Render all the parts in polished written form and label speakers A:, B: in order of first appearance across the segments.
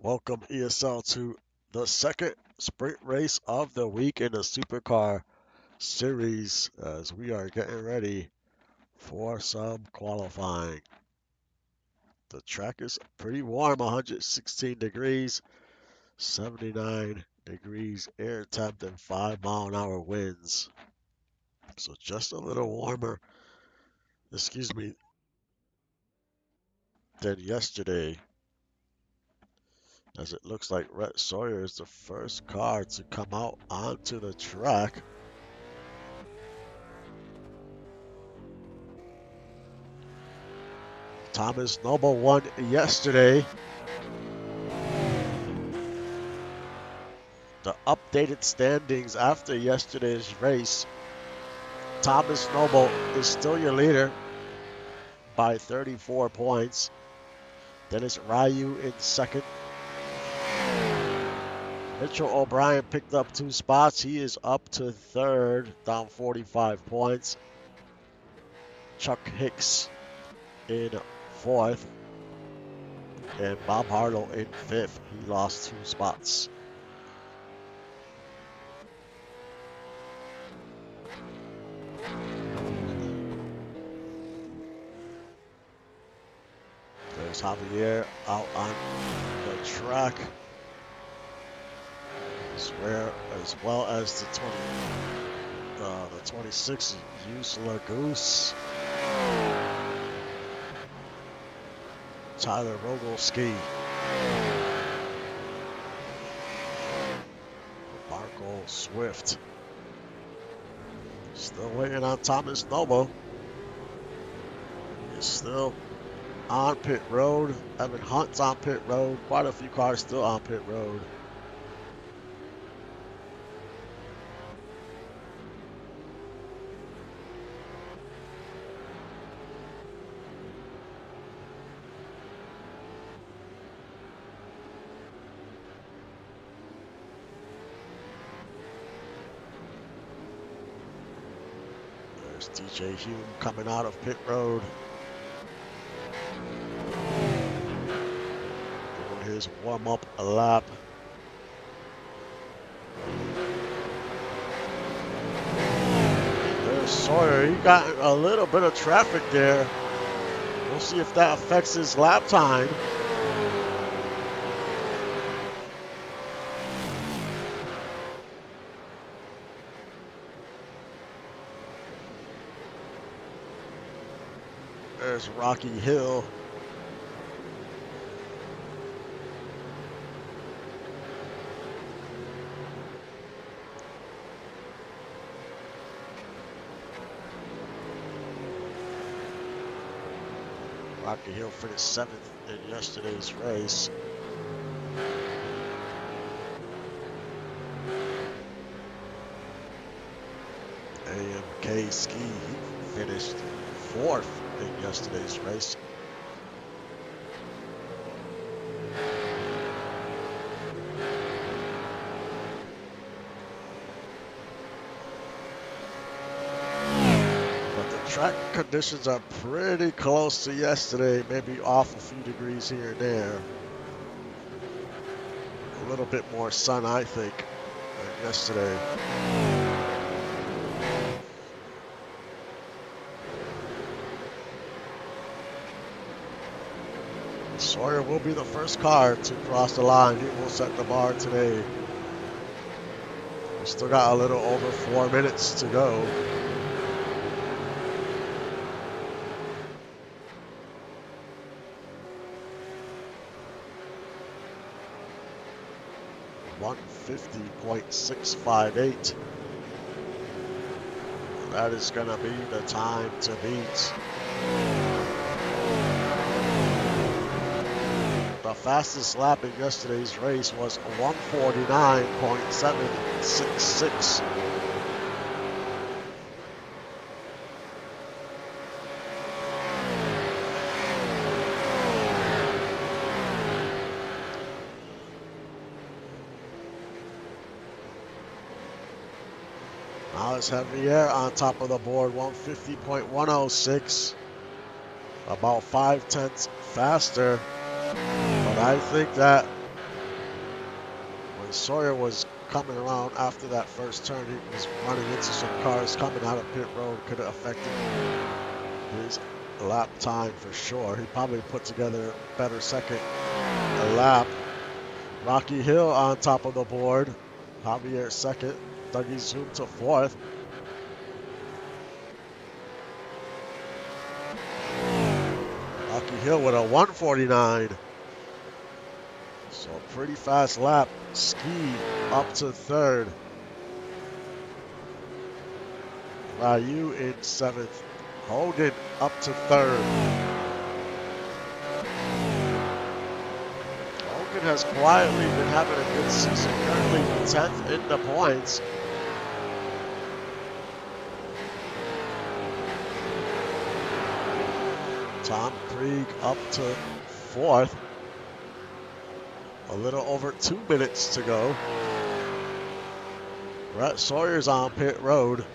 A: Welcome ESL to the second sprint race of the week in the Supercar series as we are getting ready for some qualifying. The track is pretty warm, 116 degrees, 79 degrees air temp and 5-mile-an-hour winds. So just a little warmer, than yesterday. As it looks like Rhett Sawyer is the first car to come out onto the track. Thomas Noble won yesterday. The updated standings after yesterday's race, Thomas Noble is still your leader by 34 points. Then it's Ryu in second. Mitchell O'Brien picked up 2 spots. He is up to third, down 45 points. Chuck Hicks in fourth. And Bob Harlow in fifth. He lost 2 spots. There's Javier out on the track, as well as the 26 Use Lagoose. Tyler Rogalski. Marco Swift. Still waiting on Thomas Noble. He's still on pit road. Evan Hunt's on pit road. Quite a few cars still on pit road. There's DJ Hume coming out of pit road. His warm-up lap. There's Sawyer. He got a little bit of traffic there. We'll see if that affects his lap time. There's Rocky Hill. Rocky Hill finished 7th in yesterday's race. AMK Ski finished 4th in yesterday's race. Track conditions are pretty close to yesterday, maybe off a few degrees here and there. A little bit more sun, I think, than yesterday. Sawyer will be the first car to cross the line. He will set the bar today. We still got a little over 4 minutes to go. .658. That is going to be the time to beat. The fastest lap in yesterday's race was 149.766. Now it's Javier on top of the board, 150.106. About 5 tenths faster. But I think that Sawyer was coming around after that first turn. He was running into some cars coming out of pit road. Could have affected his lap time for sure. He probably put together a better second lap. Rocky Hill on top of the board. Javier second. Dougie Zoom to fourth. Rocky Hill with a 149. So a pretty fast lap. Ski up to third. Ryu in seventh. Hogan up to third. Hogan has quietly been having a good season. Currently 10th in the points. Tom Krieg up to fourth. A little over 2 minutes to go. Brett Sawyer's on pit road.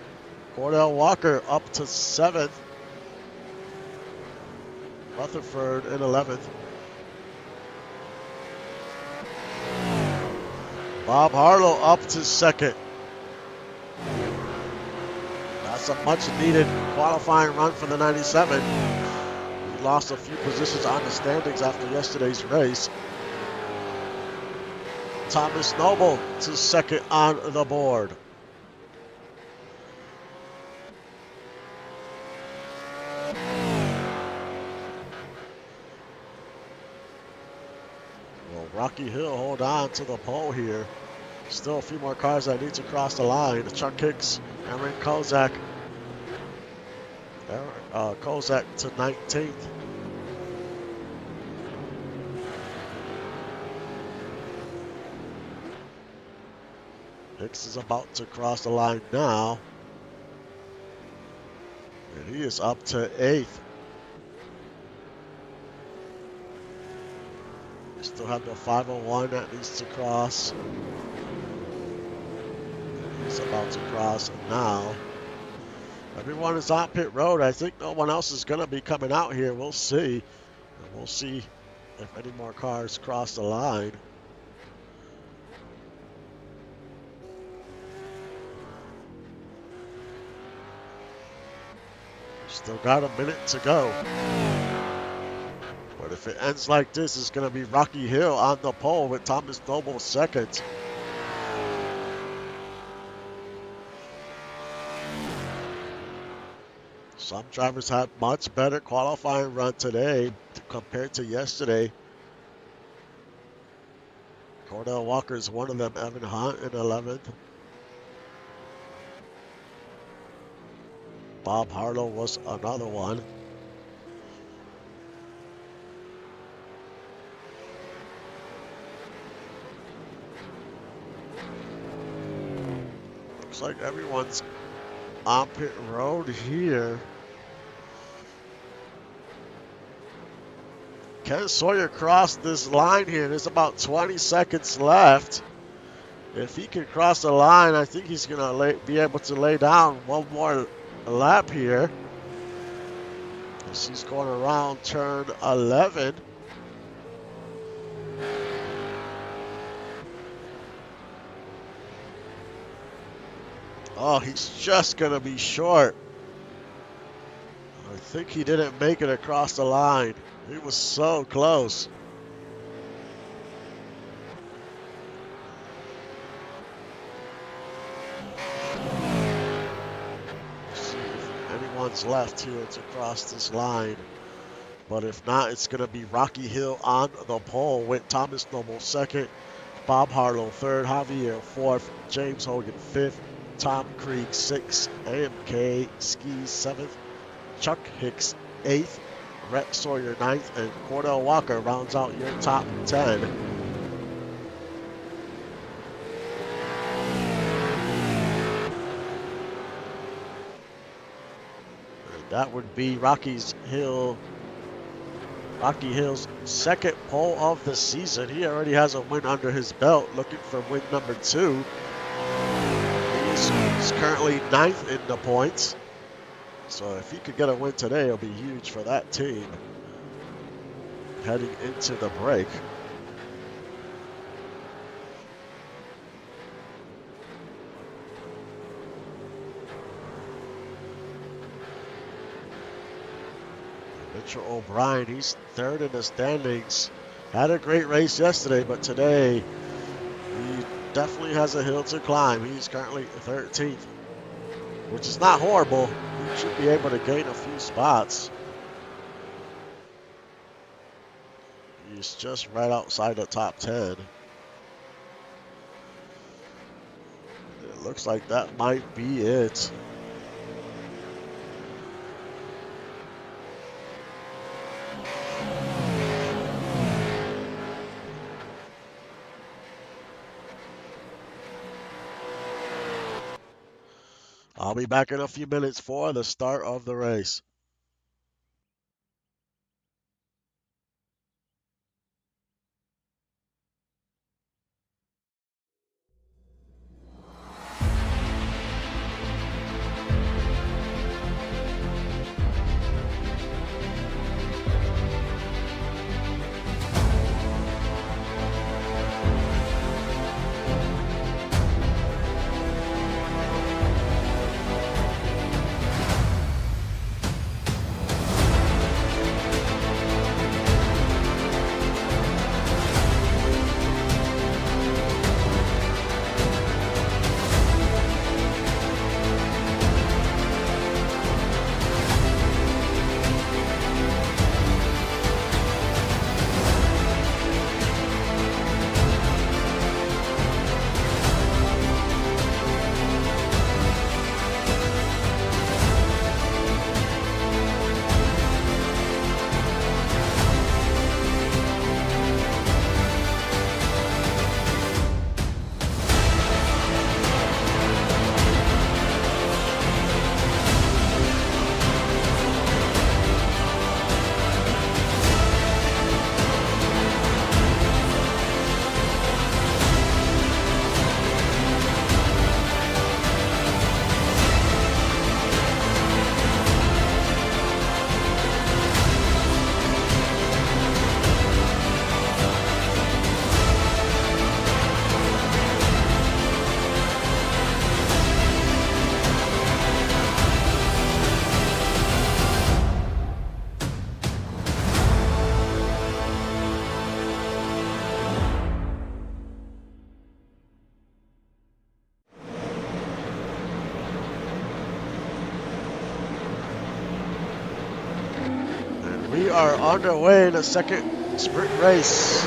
A: Cordell Walker up to seventh. Rutherford in 11th. Bob Harlow up to second. That's a much needed qualifying run for the 97. He lost a few positions on the standings after yesterday's race. Thomas Noble to second on the board. Well, Rocky Hill hold on to the pole here. Still a few more cars that need to cross the line. Chuck Hicks, Aaron Kozak. Kozak to 19th. Hicks is about to cross the line now. And he is up to 8th. We still have the 501 that needs to cross. And he's about to cross now. Everyone is on pit road. I think no one else is going to be coming out here. We'll see. And we'll see if any more cars cross the line. Still got a minute to go. But if it ends like this, it's going to be Rocky Hill on the pole with Thomas Noble second. Some drivers had much better qualifying run today compared to yesterday. Cordell Walker is one of them. Evan Hunt in 11th. Bob Harlow was another one. Looks like everyone's on pit road here. Can Sawyer cross this line here? There's about 20 seconds left. If he can cross the line, I think he's going to be able to lay down one more lap here. He's going around turn 11. Oh, he's just going to be short. I think he didn't make it across the line. He was so close. See if anyone's left here to cross this line. But if not, it's going to be Rocky Hill on the pole with Thomas Noble second, Bob Harlow third, Javier fourth, James Hogan fifth, Tom Krieg sixth, AMK Skis seventh, Chuck Hicks eighth, Rhett Sawyer 9th, and Cordell Walker rounds out your top 10. And that would be Rocky Hill's second pole of the season. He already has a win under his belt, looking for win number 2. He's currently 9th in the points. So if he could get a win today, it'll be huge for that team heading into the break. Mitchell O'Brien, he's third in the standings. Had a great race yesterday, but today he definitely has a hill to climb. He's currently 13th, which is not horrible. He should be able to gain a few spots. He's just right outside the top 10. It looks like that might be it. I'll be back in a few minutes for the start of the race. We are underway in the second sprint race.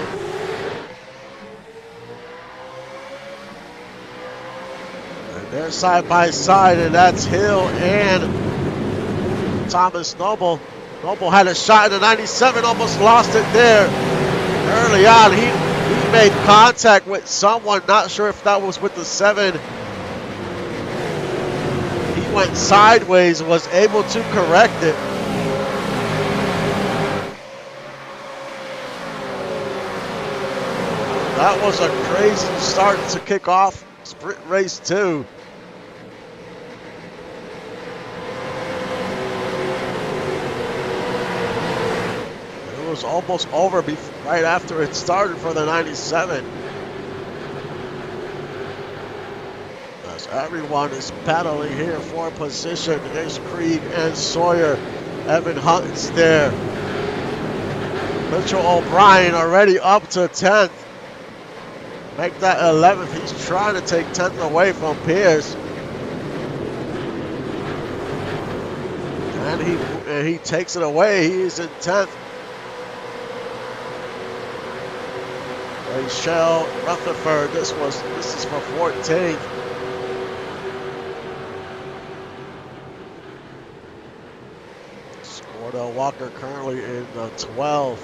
A: And they're side by side, and that's Hill and Thomas Noble. Noble had a shot in the 97, almost lost it there. Early on, he made contact with someone, not sure if that was with the 7. He went sideways, was able to correct it. That was a crazy start to kick off sprint race 2. It was almost over right after it started for the 97. As everyone is battling here for position. There's Krieg and Sawyer. Evan Hunt's there. Mitchell O'Brien already up to 10th. Make that 11th. He's trying to take 10th away from Pierce. And he takes it away. He is in 10th. Rachel Rutherford, this is for 14th. Cordell Walker currently in 12th.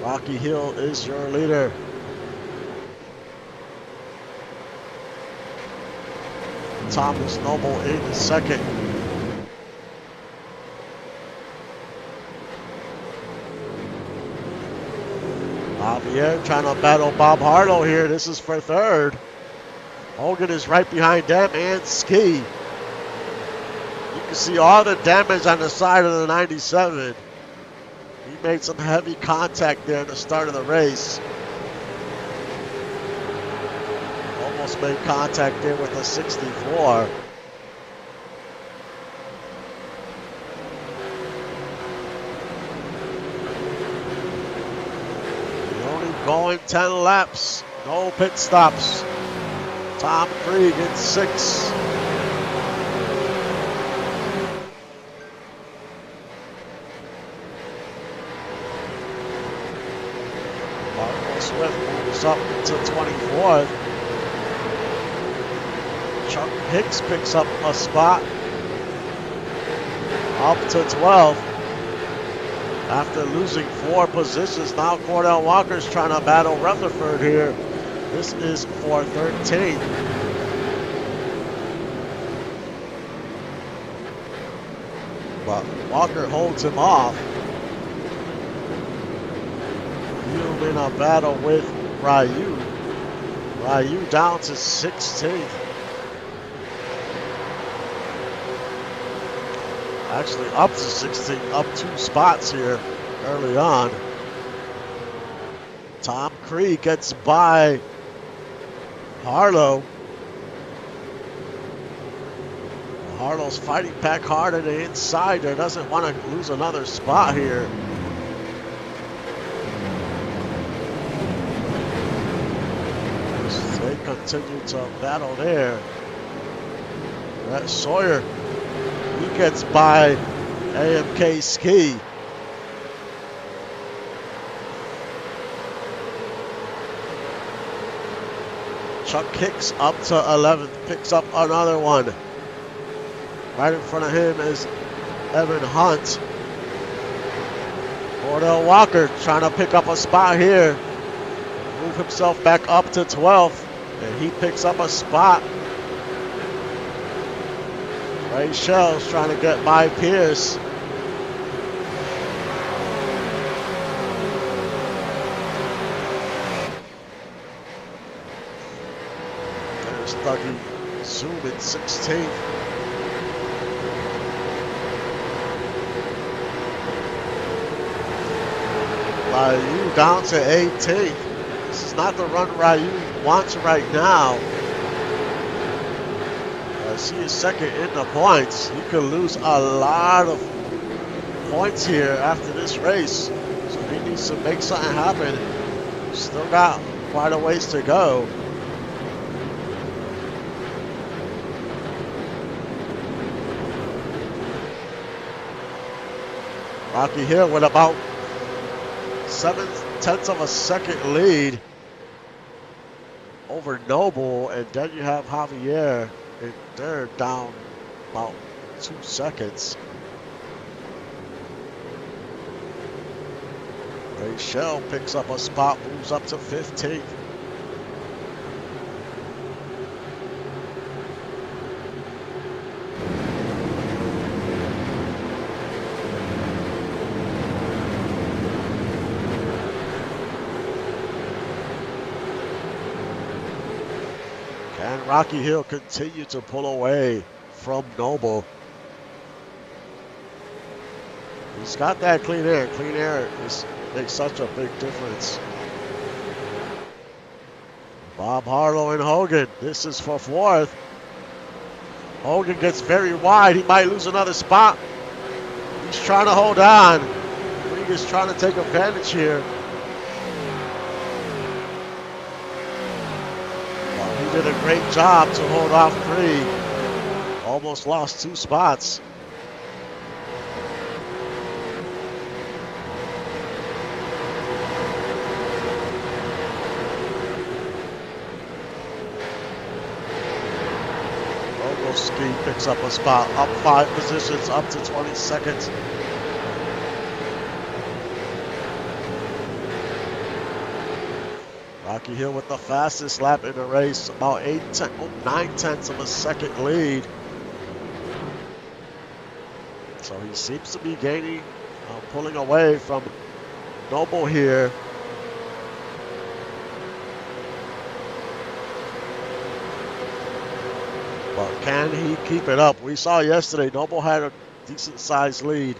A: Rocky Hill is your leader. Thomas Noble in second. Javier trying to battle Bob Harlow here. This is for third. Hogan is right behind them and Ski. You can see all the damage on the side of the 97. He made some heavy contact there at the start of the race. Almost made contact there with the 64. going 10 laps. No pit stops. Tom Krieg in 6th. Marco Swift moves up to 24th. Chuck Hicks picks up a spot up to 12th. After losing 4 positions, now Cordell Walker's trying to battle Rutherford here. This is for 13th. But Walker holds him off. Hume in a battle with Ryu. Ryu down to 16th. Actually up to 16, up 2 spots here early on. Tom Krieg gets by Harlow. Harlow's fighting back hard on the inside there. Doesn't want to lose another spot here. They continue to battle there. Brett Sawyer, he gets by AMK Ski. Chuck Hicks up to 11th, picks up another one. Right in front of him is Evan Hunt. Cordell Walker trying to pick up a spot here. Move himself back up to 12th, and he picks up a spot. Ray Shell's trying to get by Pierce. There's Dougie Zoom in 16th. Ryu down to 18th. This is not the run Ryu wants right now. As he is second in the points, he could lose a lot of points here after this race. So he needs to make something happen. Still got quite a ways to go. Rocky Hill with about 7/10 of a second lead over Noble, and then you have Javier, and they're down about 2 seconds. Ray Shell picks up a spot, moves up to 15th. And Rocky Hill continue to pull away from Noble. He's got that clean air. Clean air makes such a big difference. Bob Harlow and Hogan. This is for 4th. Hogan gets very wide. He might lose another spot. He's trying to hold on. Krieg is trying to take advantage here. He did a great job to hold off Krieg. Almost lost 2 spots. Ski picks up a spot, up 5 positions, up to 22nd. Rocky Hill with the fastest lap in the race, about 9/10 of a second lead. So he seems to be gaining, pulling away from Noble here. But can he keep it up? We saw yesterday Noble had a decent sized lead,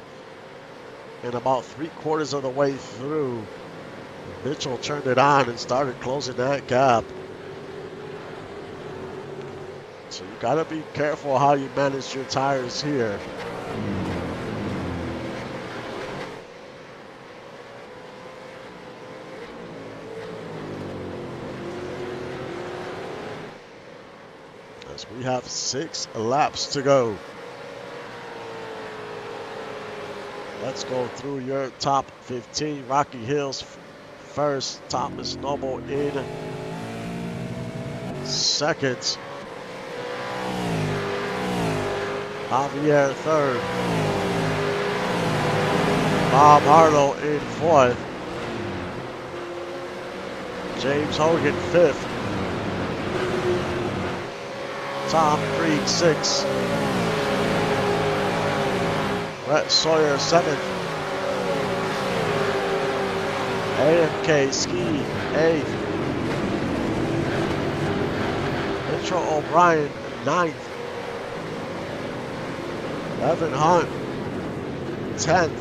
A: and about 3/4 of the way through, Mitchell turned it on and started closing that gap. So you got to be careful how you manage your tires here. as we have 6 laps to go. Let's go through your top 15. Rocky Hills first. Thomas Noble in second. Javier third. Bob Harlow in fourth. James Hogan fifth. Tom Creed sixth. Brett Sawyer 7th. AMK Ski 8th. Mitchell O'Brien 9th. Evan Hunt 10th.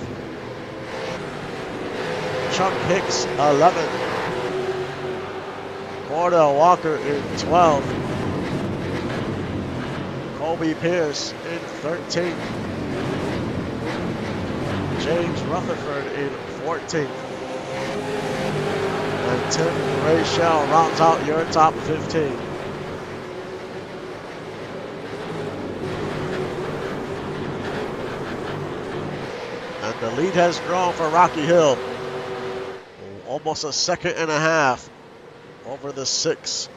A: Chuck Hicks 11th. Cordell Walker in 12th. Kobe Pierce in 13th. James Rutherford in 14th. And Tim Rachel rounds out your top 15. And the lead has grown for Rocky Hill. Almost a second and a half over the 6.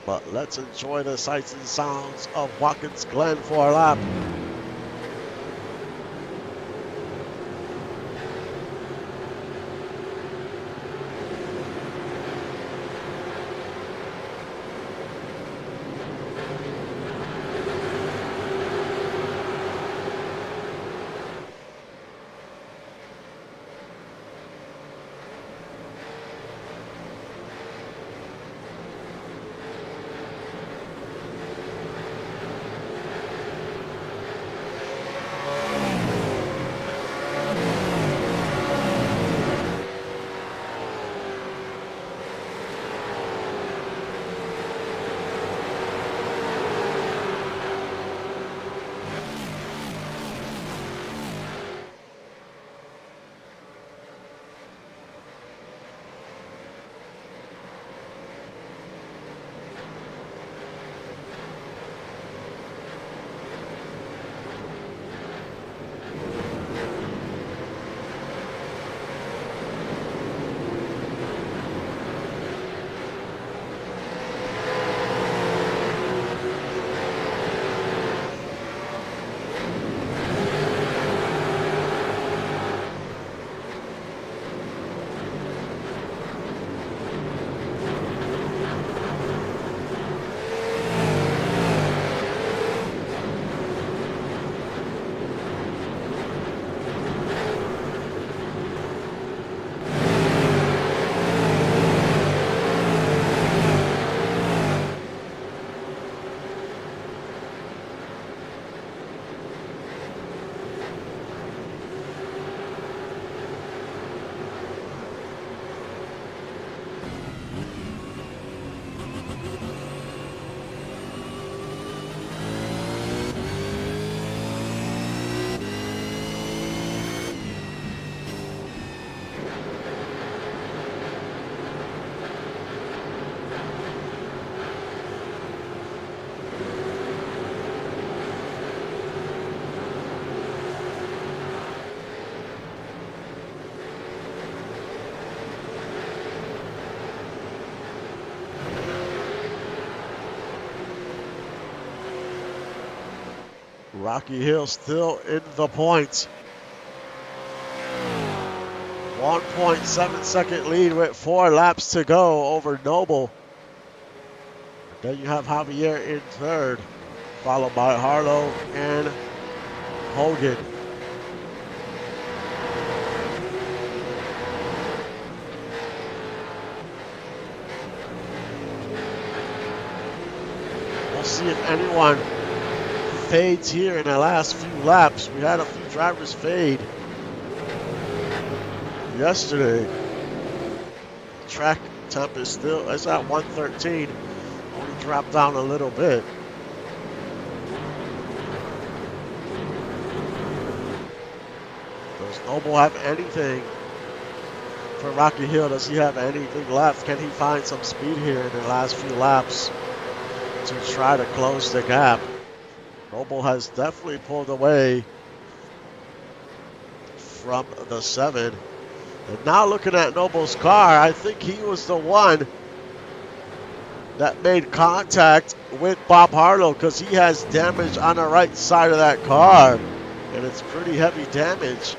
A: But let's enjoy the sights and sounds of Watkins Glen for a lap. Rocky Hill still in the points. 1.7 second lead with 4 laps to go over Noble. And then you have Javier in third, followed by Harlow and Hogan. We'll see if anyone fades here in the last few laps. We had a few drivers fade yesterday. Track temp is still, it's at 113. Only dropped down a little bit. Does Noble have anything for Rocky Hill? Does he have anything left? Can he find some speed here in the last few laps to try to close the gap? Noble has definitely pulled away from the 7. And now looking at Noble's car, I think he was the one that made contact with Bob Harlow, because he has damage on the right side of that car. And it's pretty heavy damage.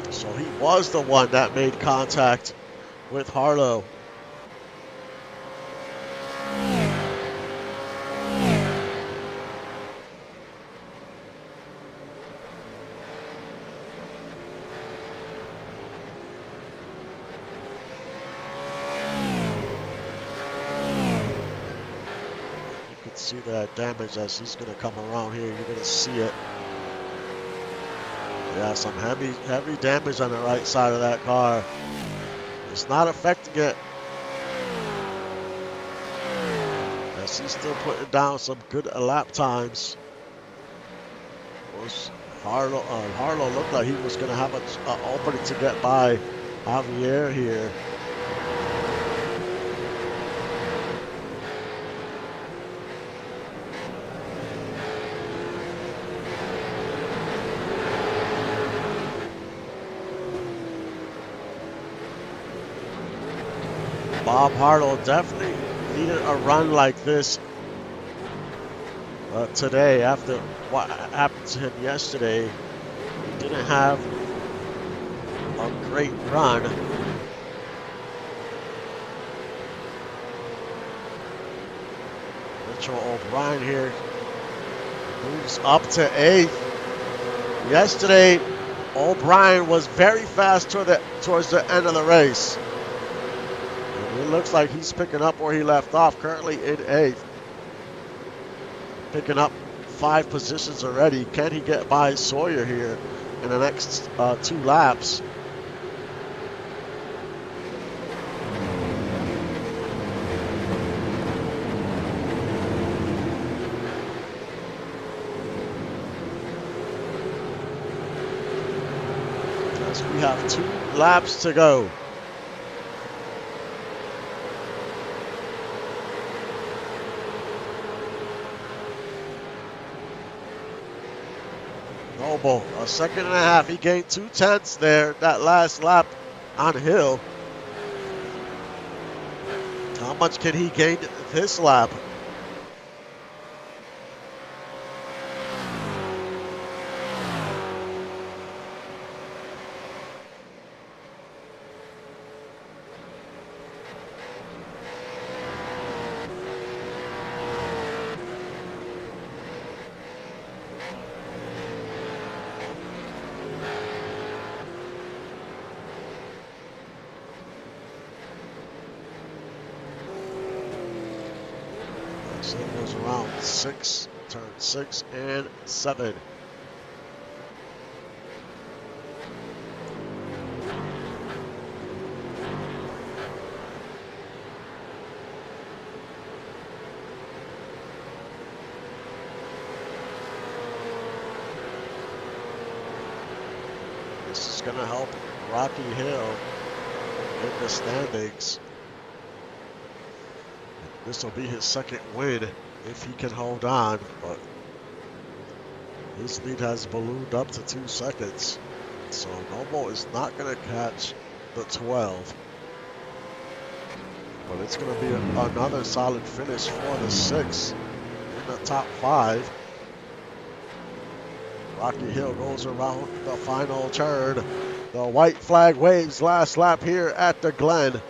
A: So he was the one that made contact with Harlow. See that damage as he's going to come around here. You're going to see it. Yeah, some heavy damage on the right side of that car. It's not affecting it, as he's still putting down some good lap times. Harlow looked like he was going to have an opening to get by Javier here. Bob Harlow definitely needed a run like this today after what happened to him yesterday. He didn't have a great run. Mitchell O'Brien here moves up to 8th. Yesterday, O'Brien was very fast towards the end of the race. It looks like he's picking up where he left off, currently in 8th. Picking up 5 positions already. Can he get by Sawyer here in the next 2 laps? As we have 2 laps to go. Noble, a 1.5 seconds. He gained 0.2 there that last lap on Hill. How much can he gain this lap? So it was around 6, turn 6 and 7. This is going to help Rocky Hill in the standings. This will be his 2nd win if he can hold on, but his lead has ballooned up to 2 seconds. So Noble is not going to catch the 12. But it's going to be another solid finish for the 6 in the top 5. Rocky Hill goes around the final turn. The white flag waves last lap here at the Glen.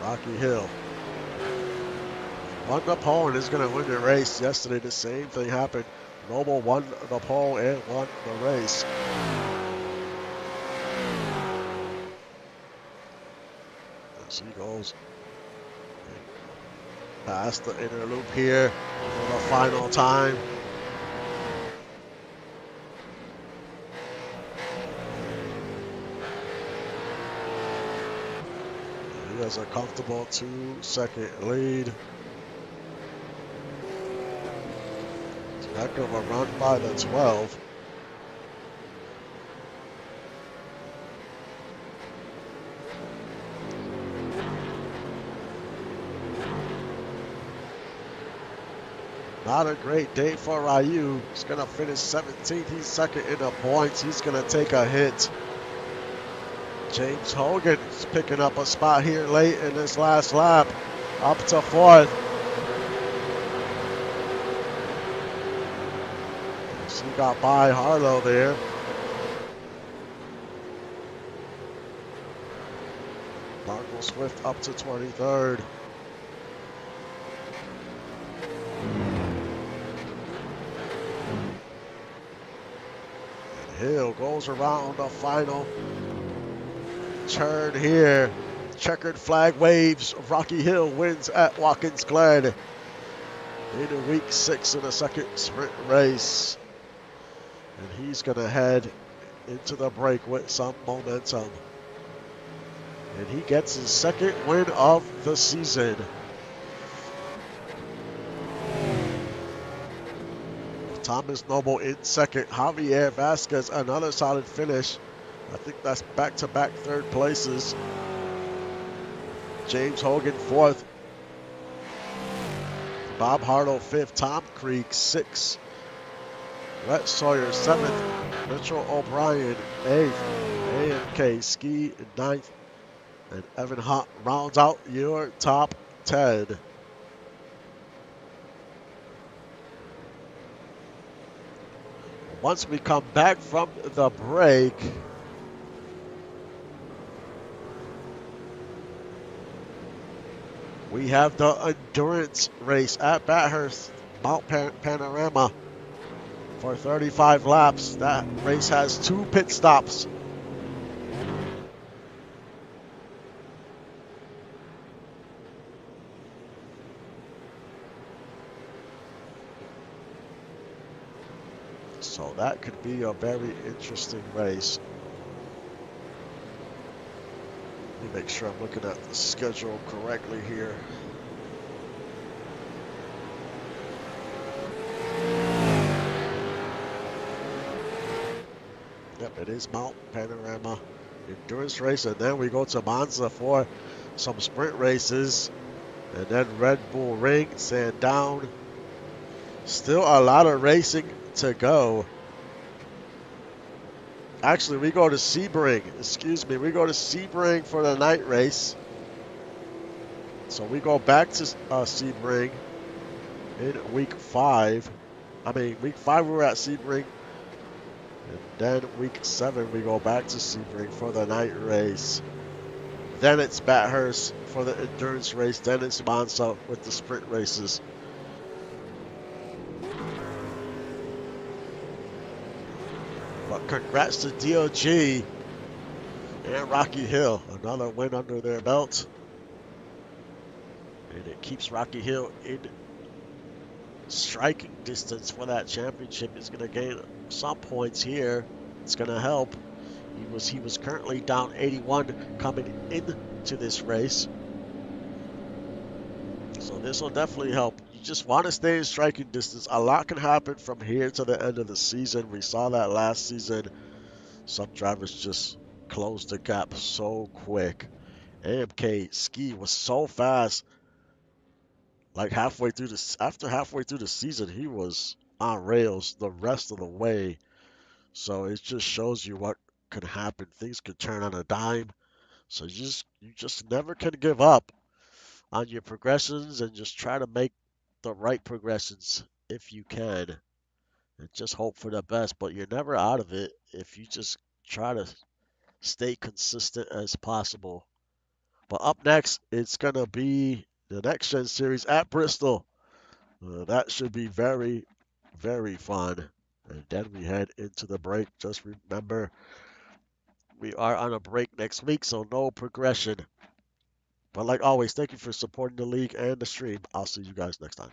A: Rocky Hill won the pole and is going to win the race. Yesterday, the same thing happened. Noble won the pole and won the race. As he goes Past the inner loop here for the final time. He has a comfortable 2-second lead. Heck of a run by the 12. Not a great day for Ryu. He's going to finish 17th. He's second in the points. He's going to take a hit. James Hogan is picking up a spot here late in this last lap. Up to 4th. He got by Harlow there. Marco Swift up to 23rd. And Hill goes around the final turn here. Checkered flag waves. Rocky Hill wins at Watkins Glen in week 6 in the second sprint race. And he's going to head into the break with some momentum. And he gets his second win of the season. Thomas Noble in second. Javier Vasquez, another solid finish. I think that's back-to-back third places. James Hogan fourth. Bob Harlow fifth. Tom Creek sixth. Rhett Sawyer seventh. Mitchell O'Brien eighth. AMK Ski ninth. And Evan Hunt rounds out your top 10. Once we come back from the break, we have the endurance race at Bathurst Mount Panorama for 35 laps. That race has 2 pit stops. So that could be a very interesting race. Let me make sure I'm looking at the schedule correctly here. Yep, it is Mount Panorama endurance race, and then we go to Monza for some sprint races, and then Red Bull Ring, Sandown. Still a lot of racing to go. Actually, we go to Sebring. Excuse me. We go to Sebring for the night race. So we go back to Sebring in week 5. Week 5 we were at Sebring. And then week 7 we go back to Sebring for the night race. Then it's Bathurst for the endurance race. Then it's Monza with the sprint races. But congrats to DOG and Rocky Hill. Another win under their belt. And it keeps Rocky Hill in striking distance for that championship. He's going to gain some points here. It's going to help. He was currently down 81 coming into this race. So this will definitely help. You just want to stay in striking distance. A lot can happen from here to the end of the season. We saw that last season. Some drivers just closed the gap so quick. AMK Ski was so fast. Like after halfway through the season, he was on rails the rest of the way. So it just shows you what could happen. Things could turn on a dime. So you just never can give up on your progressions, and just try to make the right progressions if you can, and just hope for the best. But you're never out of it if you just try to stay consistent as possible. But up next, it's going to be the Next Gen Series at Bristol. That should be very, very fun. And then we head into the break. Just remember, we are on a break next week, so no progression. But like always, thank you for supporting the league and the stream. I'll see you guys next time.